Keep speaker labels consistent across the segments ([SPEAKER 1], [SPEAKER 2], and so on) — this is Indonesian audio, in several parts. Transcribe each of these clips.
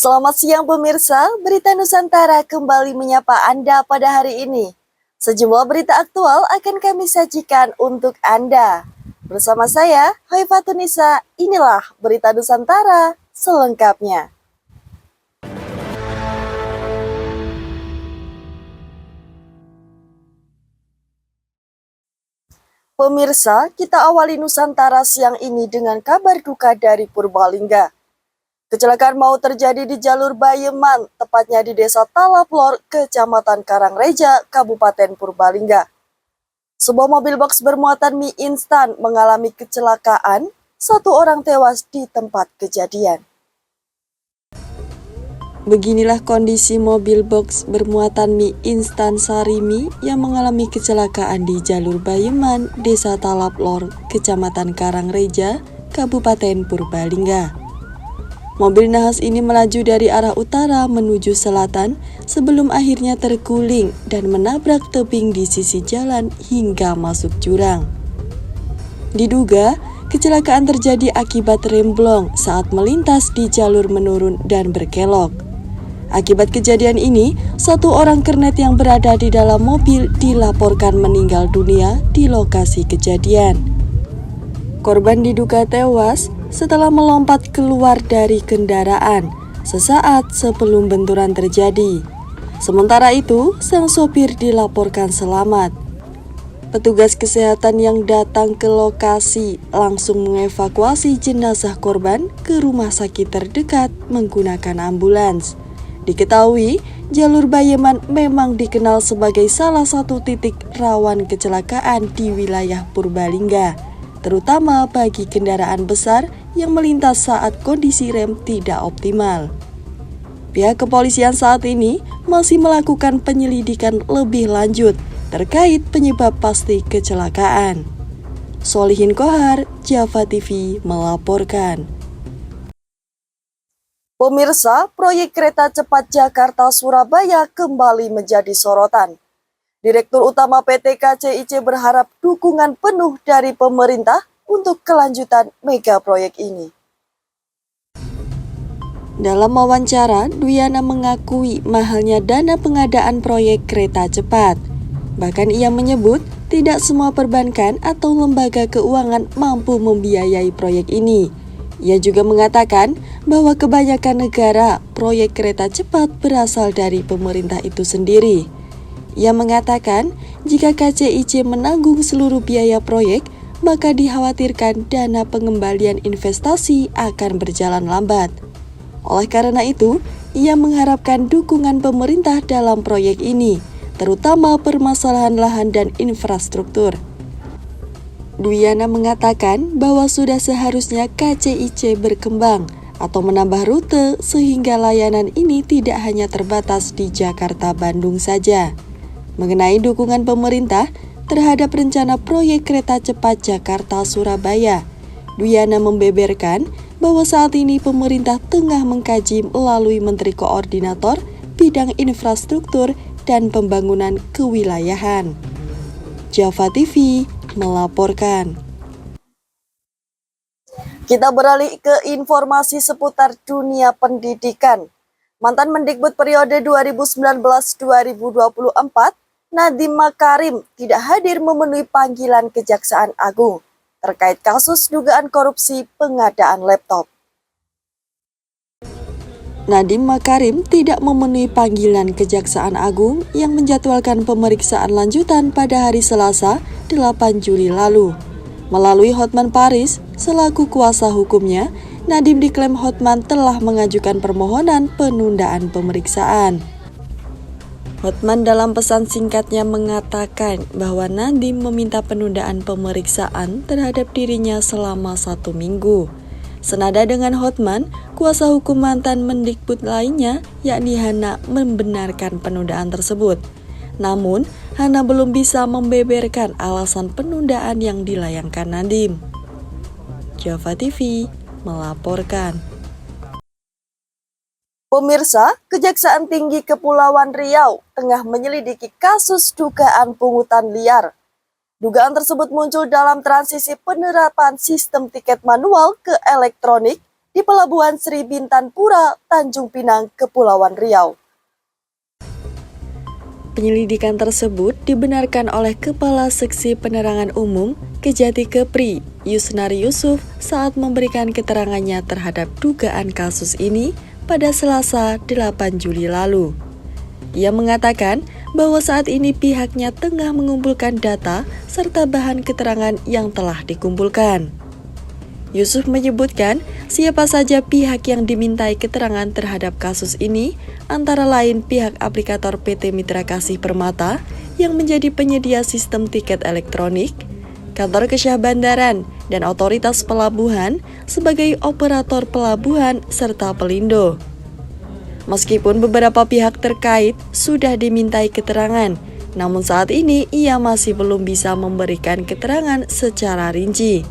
[SPEAKER 1] Selamat siang pemirsa, Berita Nusantara kembali menyapa Anda pada hari ini. Sejumlah berita aktual akan kami sajikan untuk Anda. Bersama saya, Haifatunisa, inilah Berita Nusantara selengkapnya. Pemirsa, kita awali Nusantara siang ini dengan kabar duka dari Purbalingga. Kecelakaan maut terjadi di jalur Bayeman, tepatnya di Desa Talaplor, Kecamatan Karangreja, Kabupaten Purbalingga. Sebuah mobil box bermuatan mie instan mengalami kecelakaan, satu orang tewas di tempat kejadian. Beginilah kondisi mobil box bermuatan mie instan Sarimi yang mengalami kecelakaan di jalur Bayeman, Desa Talaplor, Kecamatan Karangreja, Kabupaten Purbalingga. Mobil nahas ini melaju dari arah utara menuju selatan sebelum akhirnya terguling dan menabrak tebing di sisi jalan hingga masuk jurang. Diduga, kecelakaan terjadi akibat remblong saat melintas di jalur menurun dan berkelok. Akibat kejadian ini, satu orang kernet yang berada di dalam mobil dilaporkan meninggal dunia di lokasi kejadian. Korban diduga tewas setelah melompat keluar dari kendaraan sesaat sebelum benturan terjadi. Sementara itu, sang sopir dilaporkan selamat. Petugas kesehatan yang datang ke lokasi langsung mengevakuasi jenazah korban ke rumah sakit terdekat menggunakan ambulans. Diketahui, jalur Bayeman memang dikenal sebagai salah satu titik rawan kecelakaan di wilayah Purbalingga, terutama bagi kendaraan besar yang melintas saat kondisi rem tidak optimal. Pihak kepolisian saat ini masih melakukan penyelidikan lebih lanjut terkait penyebab pasti kecelakaan. Solihin Kohar, Java TV melaporkan. Pemirsa, proyek kereta cepat Jakarta-Surabaya kembali menjadi sorotan. Direktur Utama PT KCIC berharap dukungan penuh dari pemerintah untuk kelanjutan mega proyek ini. Dalam wawancara, Dwiana mengakui mahalnya dana pengadaan proyek kereta cepat. Bahkan ia menyebut tidak semua perbankan atau lembaga keuangan mampu membiayai proyek ini. Ia juga mengatakan bahwa kebanyakan negara proyek kereta cepat berasal dari pemerintah itu sendiri. Ia mengatakan jika KCIC menanggung seluruh biaya proyek, maka dikhawatirkan dana pengembalian investasi akan berjalan lambat. Oleh karena itu, ia mengharapkan dukungan pemerintah dalam proyek ini, terutama permasalahan lahan dan infrastruktur. Dwiana mengatakan bahwa sudah seharusnya KCIC berkembang atau menambah rute sehingga layanan ini tidak hanya terbatas di Jakarta-Bandung saja. Mengenai dukungan pemerintah terhadap rencana proyek kereta cepat Jakarta-Surabaya, Dwiana membeberkan bahwa saat ini pemerintah tengah mengkaji melalui Menteri Koordinator Bidang Infrastruktur dan Pembangunan Kewilayahan. Java TV melaporkan. Kita beralih ke informasi seputar dunia pendidikan. Mantan Mendikbud periode 2019-2024, Nadiem Makarim tidak hadir memenuhi panggilan Kejaksaan Agung terkait kasus dugaan korupsi pengadaan laptop. Nadiem Makarim tidak memenuhi panggilan Kejaksaan Agung yang menjadwalkan pemeriksaan lanjutan pada hari Selasa, 8 Juli lalu. Melalui Hotman Paris, selaku kuasa hukumnya, Nadiem diklaim Hotman telah mengajukan permohonan penundaan pemeriksaan. Hotman dalam pesan singkatnya mengatakan bahwa Nadiem meminta penundaan pemeriksaan terhadap dirinya selama 1 minggu. Senada dengan Hotman, kuasa hukum mantan Mendikbud lainnya, yakni Hana, membenarkan penundaan tersebut. Namun, Hana belum bisa membeberkan alasan penundaan yang dilayangkan Nadiem. Java TV melaporkan. Pemirsa, Kejaksaan Tinggi Kepulauan Riau tengah menyelidiki kasus dugaan pungutan liar. Dugaan tersebut muncul dalam transisi penerapan sistem tiket manual ke elektronik di Pelabuhan Sri Bintan Pura, Tanjung Pinang, Kepulauan Riau. Penyelidikan tersebut dibenarkan oleh Kepala Seksi Penerangan Umum Kejati Kepri, Yusnari Yusuf, saat memberikan keterangannya terhadap dugaan kasus ini pada Selasa 8 Juli lalu. Ia mengatakan bahwa saat ini pihaknya tengah mengumpulkan data serta bahan keterangan yang telah dikumpulkan. Yusuf menyebutkan siapa saja pihak yang dimintai keterangan terhadap kasus ini, antara lain pihak aplikator PT Mitra Kasih Permata yang menjadi penyedia sistem tiket elektronik, kantor Kesyah Bandaran, dan otoritas pelabuhan sebagai operator pelabuhan serta pelindo. Meskipun beberapa pihak terkait sudah dimintai keterangan, namun saat ini ia masih belum bisa memberikan keterangan secara rinci,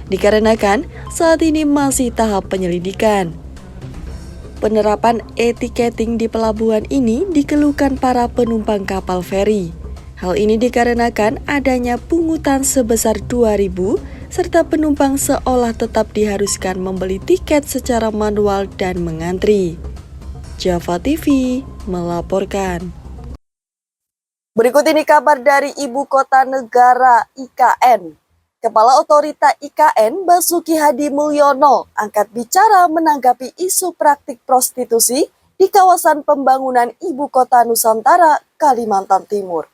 [SPEAKER 1] dikarenakan saat ini masih tahap penyelidikan. Penerapan e-ticketing di pelabuhan ini dikeluhkan para penumpang kapal feri. Hal ini dikarenakan adanya pungutan sebesar 2.000 serta penumpang seolah tetap diharuskan membeli tiket secara manual dan mengantri. Java TV melaporkan. Berikut ini kabar dari Ibu Kota Negara IKN. Kepala Otorita IKN Basuki Hadi Mulyono angkat bicara menanggapi isu praktik prostitusi di kawasan pembangunan Ibu Kota Nusantara, Kalimantan Timur.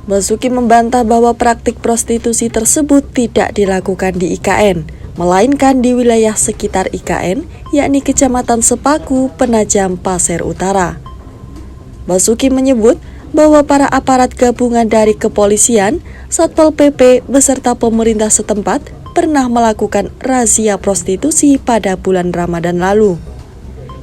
[SPEAKER 1] Basuki membantah bahwa praktik prostitusi tersebut tidak dilakukan di IKN, melainkan di wilayah sekitar IKN, yakni Kecamatan Sepaku, Penajam, Pasir Utara. Basuki menyebut bahwa para aparat gabungan dari kepolisian, Satpol PP, beserta pemerintah setempat pernah melakukan razia prostitusi pada bulan Ramadan lalu.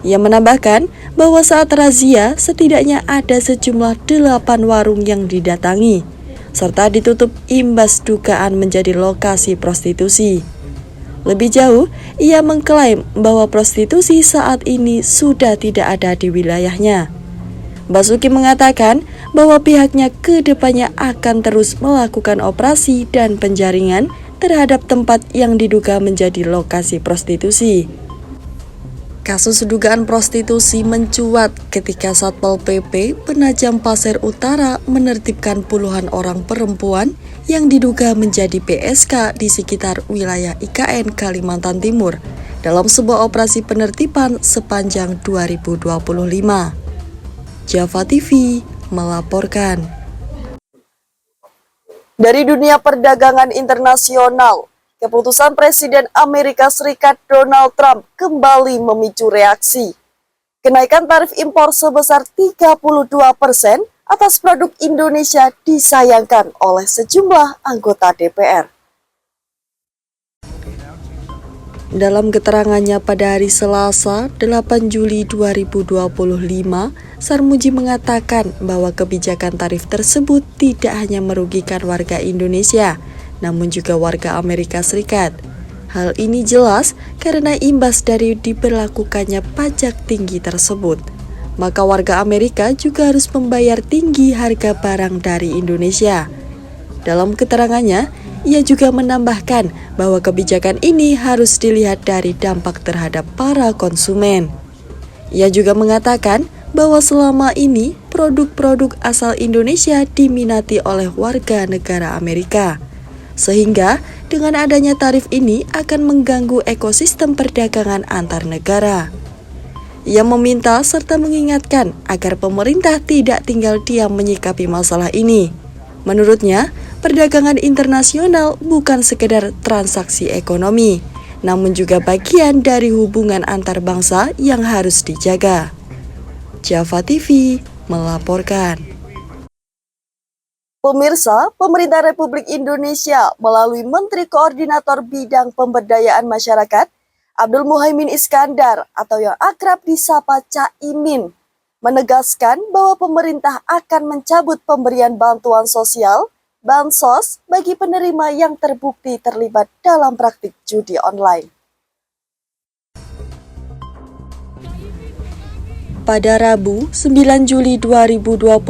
[SPEAKER 1] Ia menambahkan bahwa saat razia setidaknya ada sejumlah 8 warung yang didatangi, serta ditutup imbas dugaan menjadi lokasi prostitusi. Lebih jauh, ia mengklaim bahwa prostitusi saat ini sudah tidak ada di wilayahnya. Basuki mengatakan bahwa pihaknya ke depannya akan terus melakukan operasi dan penjaringan terhadap tempat yang diduga menjadi lokasi prostitusi. Kasus dugaan prostitusi mencuat ketika Satpol PP Penajam Pasir Utara menertibkan puluhan orang perempuan yang diduga menjadi PSK di sekitar wilayah IKN Kalimantan Timur dalam sebuah operasi penertiban sepanjang 2025. Java TV melaporkan. Dari dunia perdagangan internasional, keputusan Presiden Amerika Serikat Donald Trump kembali memicu reaksi. Kenaikan tarif impor sebesar 32% atas produk Indonesia disayangkan oleh sejumlah anggota DPR. Dalam keterangannya pada hari Selasa, 8 Juli 2025, Sarmuji mengatakan bahwa kebijakan tarif tersebut tidak hanya merugikan warga Indonesia, namun juga warga Amerika Serikat. Hal ini jelas karena imbas dari diberlakukannya pajak tinggi tersebut. Maka warga Amerika juga harus membayar tinggi harga barang dari Indonesia. Dalam keterangannya, ia juga menambahkan bahwa kebijakan ini harus dilihat dari dampak terhadap para konsumen. Ia juga mengatakan bahwa selama ini produk-produk asal Indonesia diminati oleh warga negara Amerika. Sehingga dengan adanya tarif ini akan mengganggu ekosistem perdagangan antar negara. Ia meminta serta mengingatkan agar pemerintah tidak tinggal diam menyikapi masalah ini. Menurutnya, perdagangan internasional bukan sekedar transaksi ekonomi, namun juga bagian dari hubungan antar bangsa yang harus dijaga. Java TV melaporkan. Pemirsa, Pemerintah Republik Indonesia melalui Menteri Koordinator Bidang Pemberdayaan Masyarakat, Abdul Muhaimin Iskandar atau yang akrab disapa Caimin, menegaskan bahwa pemerintah akan mencabut pemberian bantuan sosial Bansos bagi penerima yang terbukti terlibat dalam praktik judi online. Pada Rabu, 9 Juli 2025,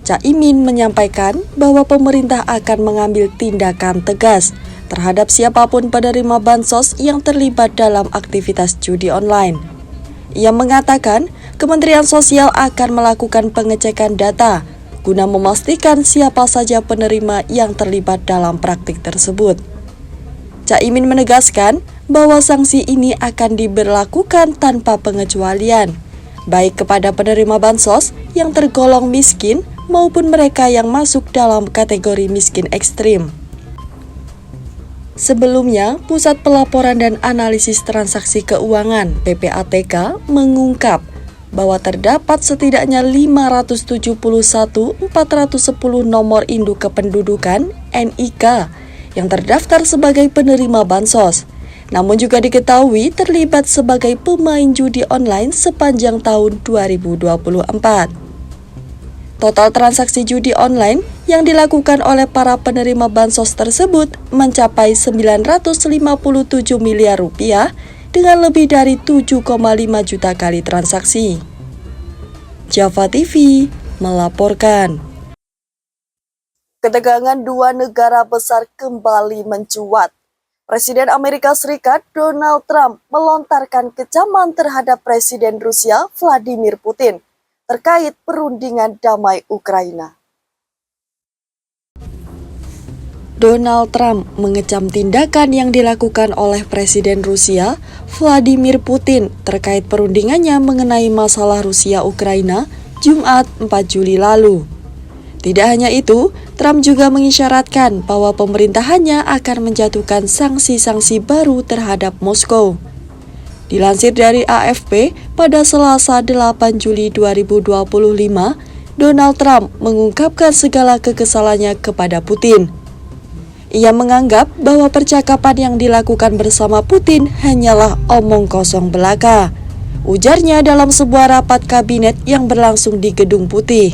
[SPEAKER 1] Caimin menyampaikan bahwa pemerintah akan mengambil tindakan tegas terhadap siapapun penerima bansos yang terlibat dalam aktivitas judi online. Ia mengatakan, Kementerian Sosial akan melakukan pengecekan data guna memastikan siapa saja penerima yang terlibat dalam praktik tersebut. Caimin menegaskan bahwa sanksi ini akan diberlakukan tanpa pengecualian, baik kepada penerima bansos yang tergolong miskin maupun mereka yang masuk dalam kategori miskin ekstrim. Sebelumnya, Pusat Pelaporan dan Analisis Transaksi Keuangan (PPATK) mengungkap bahwa terdapat setidaknya 571.410 nomor induk kependudukan (NIK) yang terdaftar sebagai penerima bansos. Namun juga diketahui terlibat sebagai pemain judi online sepanjang tahun 2024. Total transaksi judi online yang dilakukan oleh para penerima bansos tersebut mencapai 957 miliar rupiah dengan lebih dari 7,5 juta kali transaksi. Java TV melaporkan. Ketegangan dua negara besar kembali mencuat. Presiden Amerika Serikat Donald Trump melontarkan kecaman terhadap Presiden Rusia Vladimir Putin terkait perundingan damai Ukraina. Donald Trump mengecam tindakan yang dilakukan oleh Presiden Rusia Vladimir Putin terkait perundingannya mengenai masalah Rusia-Ukraina Jumat 4 Juli lalu. Tidak hanya itu, Trump juga mengisyaratkan bahwa pemerintahannya akan menjatuhkan sanksi-sanksi baru terhadap Moskow. Dilansir dari AFP, pada Selasa 8 Juli 2025, Donald Trump mengungkapkan segala kekesalannya kepada Putin. Ia menganggap bahwa percakapan yang dilakukan bersama Putin hanyalah omong kosong belaka. Ujarnya dalam sebuah rapat kabinet yang berlangsung di Gedung Putih.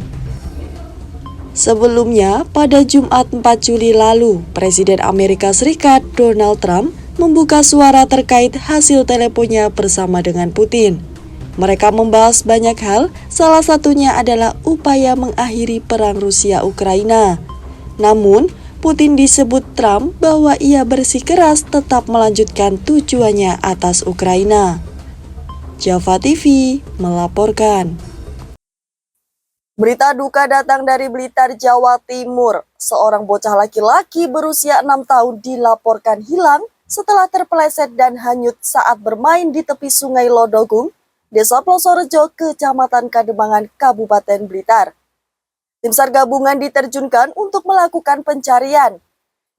[SPEAKER 1] Sebelumnya, pada Jumat 4 Juli lalu, Presiden Amerika Serikat Donald Trump membuka suara terkait hasil teleponnya bersama dengan Putin. Mereka membahas banyak hal, salah satunya adalah upaya mengakhiri perang Rusia-Ukraina. Namun, Putin disebut Trump bahwa ia bersikeras tetap melanjutkan tujuannya atas Ukraina. Java TV melaporkan. Berita duka datang dari Blitar, Jawa Timur. Seorang bocah laki-laki berusia 6 tahun dilaporkan hilang setelah terpeleset dan hanyut saat bermain di tepi Sungai Lodogung, Desa Plosorejo, Kecamatan Kademangan, Kabupaten Blitar. Tim SAR gabungan diterjunkan untuk melakukan pencarian.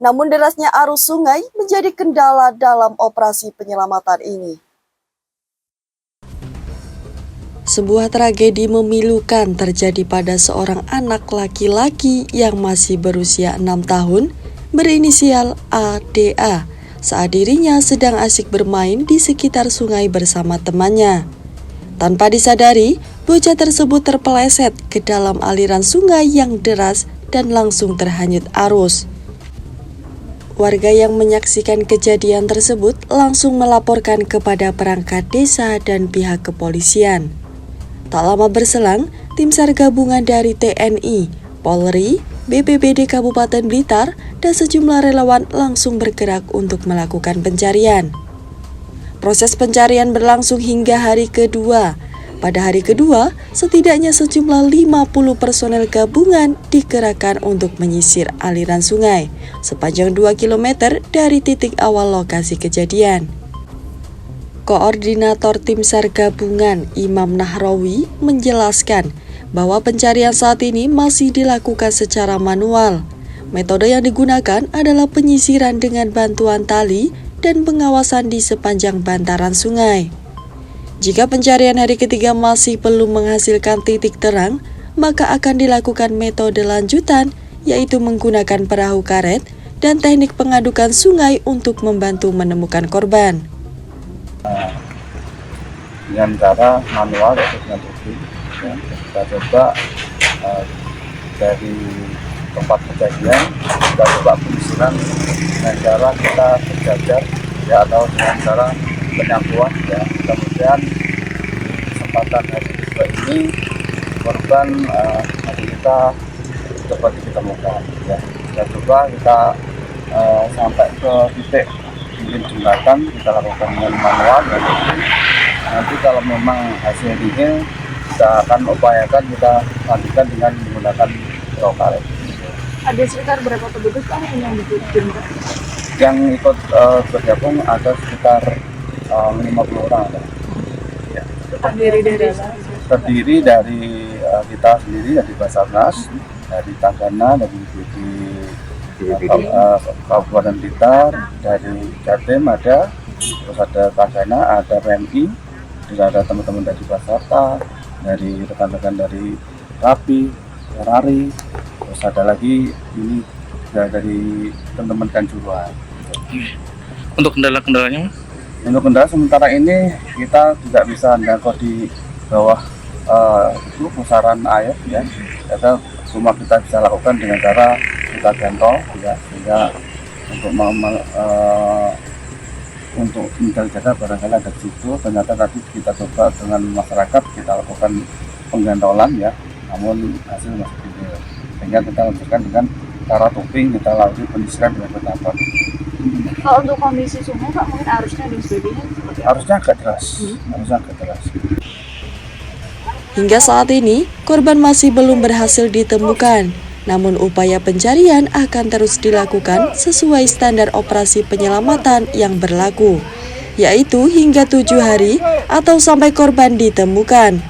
[SPEAKER 1] Namun derasnya arus sungai menjadi kendala dalam operasi penyelamatan ini. Sebuah tragedi memilukan terjadi pada seorang anak laki-laki yang masih berusia 6 tahun berinisial ADA saat dirinya sedang asik bermain di sekitar sungai bersama temannya. Tanpa disadari, bocah tersebut terpeleset ke dalam aliran sungai yang deras dan langsung terhanyut arus. Warga yang menyaksikan kejadian tersebut langsung melaporkan kepada perangkat desa dan pihak kepolisian. Tak lama berselang, tim SAR gabungan dari TNI, Polri, BPBD Kabupaten Blitar, dan sejumlah relawan langsung bergerak untuk melakukan pencarian. Proses pencarian berlangsung hingga hari kedua. Pada hari kedua, setidaknya sejumlah 50 personel gabungan dikerahkan untuk menyisir aliran sungai sepanjang 2 km dari titik awal lokasi kejadian. Koordinator Tim SAR Gabungan Imam Nahrawi menjelaskan bahwa pencarian saat ini masih dilakukan secara manual. Metode yang digunakan adalah penyisiran dengan bantuan tali dan pengawasan di sepanjang bantaran sungai. Jika pencarian hari ketiga masih belum menghasilkan titik terang, maka akan dilakukan metode lanjutan, yaitu menggunakan perahu karet dan teknik pengadukan sungai untuk membantu menemukan korban.
[SPEAKER 2] Dengan cara manual yaitu dengan uji, ya, kita coba dari tempat kejadian kita coba penyisiran dengan cara kita berjajar ya, atau dengan cara penyatuan ya. Kemudian kesempatan hari kedua ini korban kita coba ditemukan ya. Kita coba kita sampai ke titik mungkin jembatan kita lakukan dengan manual, dan nanti kalau memang hasil nihil kita akan upayakan kita lanjutkan dengan menggunakan perahu karet.
[SPEAKER 3] Ada sekitar berapa petugas Pak yang dikirim?
[SPEAKER 2] Yang ikut bergabung ada sekitar 50 orang ada. Ya. Terdiri dari kita sendiri, dari Basarnas, dari Tagana, dari Kabupaten Blitar, dari Jatim ada, terus ada Tagana, ada PMI, terus ada teman-teman dari Basarta, dari rekan-rekan dari Rapi, Ferrari, terus ada lagi ini dari teman-teman Kanjuruhan.
[SPEAKER 4] Untuk kendala-kendalanya?
[SPEAKER 2] Untuk kendala sementara ini kita tidak bisa menjangkau di bawah itu pusaran air ya. Cuma kita bisa lakukan dengan cara kita gantol ya, sehingga untuk menjaga barangkali ada di situ. Ternyata tadi kita coba dengan masyarakat kita lakukan penggantolan ya, namun hasil masih kecil, sehingga kita lanjutkan dengan cara tubing, kita lanjut penyisiran dengan bertambah.
[SPEAKER 3] Kalau untuk kondisi sungai Pak, mungkin arusnya dan sebagainya
[SPEAKER 2] Harusnya agak deras, harusnya agak deras.
[SPEAKER 1] Hingga saat ini, korban masih belum berhasil ditemukan. Namun upaya pencarian akan terus dilakukan sesuai standar operasi penyelamatan yang berlaku, yaitu hingga 7 hari atau sampai korban ditemukan.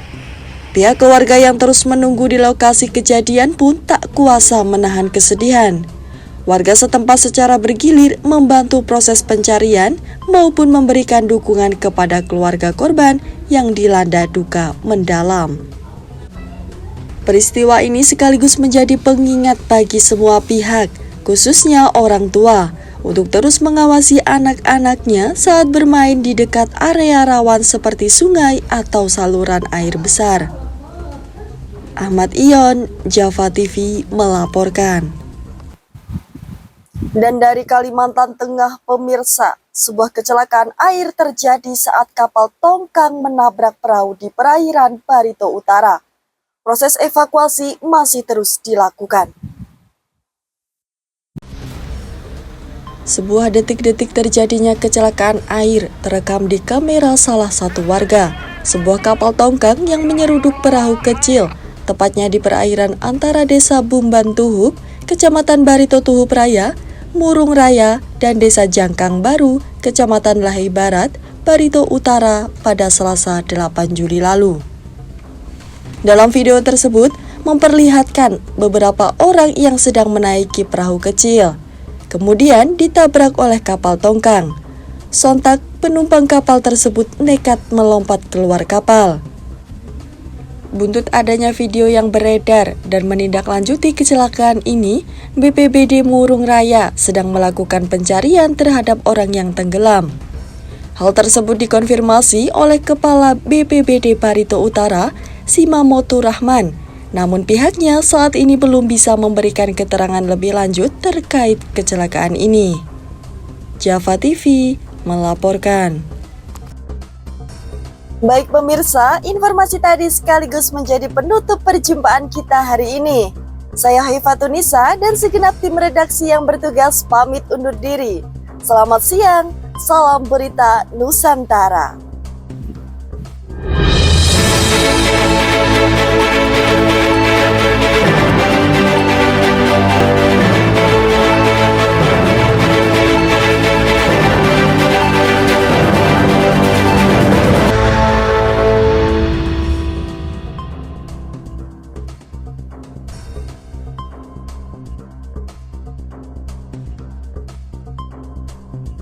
[SPEAKER 1] Pihak keluarga yang terus menunggu di lokasi kejadian pun tak kuasa menahan kesedihan. Warga setempat secara bergilir membantu proses pencarian maupun memberikan dukungan kepada keluarga korban yang dilanda duka mendalam. Peristiwa ini sekaligus menjadi pengingat bagi semua pihak, khususnya orang tua, untuk terus mengawasi anak-anaknya saat bermain di dekat area rawan seperti sungai atau saluran air besar. Ahmad Ion, Java TV melaporkan. Dan dari Kalimantan Tengah, pemirsa, sebuah kecelakaan air terjadi saat kapal tongkang menabrak perahu di perairan Barito Utara. Proses evakuasi masih terus dilakukan. Sebuah detik-detik terjadinya kecelakaan air terekam di kamera salah satu warga. Sebuah kapal tongkang yang menyeruduk perahu kecil, tepatnya di perairan antara Desa Bumban Tuhuk, Kecamatan Barito Tuhuk Raya, Murung Raya, dan Desa Jangkang Baru, Kecamatan Lahai Barat, Barito Utara pada Selasa 8 Juli lalu. Dalam video tersebut memperlihatkan beberapa orang yang sedang menaiki perahu kecil, kemudian ditabrak oleh kapal tongkang. Sontak penumpang kapal tersebut nekat melompat keluar kapal. Buntut adanya video yang beredar dan menindaklanjuti kecelakaan ini, BPBD Murung Raya sedang melakukan pencarian terhadap orang yang tenggelam. Hal tersebut dikonfirmasi oleh Kepala BPBD Barito Utara, Simamoto Rahman. Namun pihaknya saat ini belum bisa memberikan keterangan lebih lanjut terkait kecelakaan ini. Java TV melaporkan. Baik pemirsa, informasi tadi sekaligus menjadi penutup perjumpaan kita hari ini. Saya Haifatunisa dan segenap tim redaksi yang bertugas pamit undur diri. Selamat siang, salam berita Nusantara.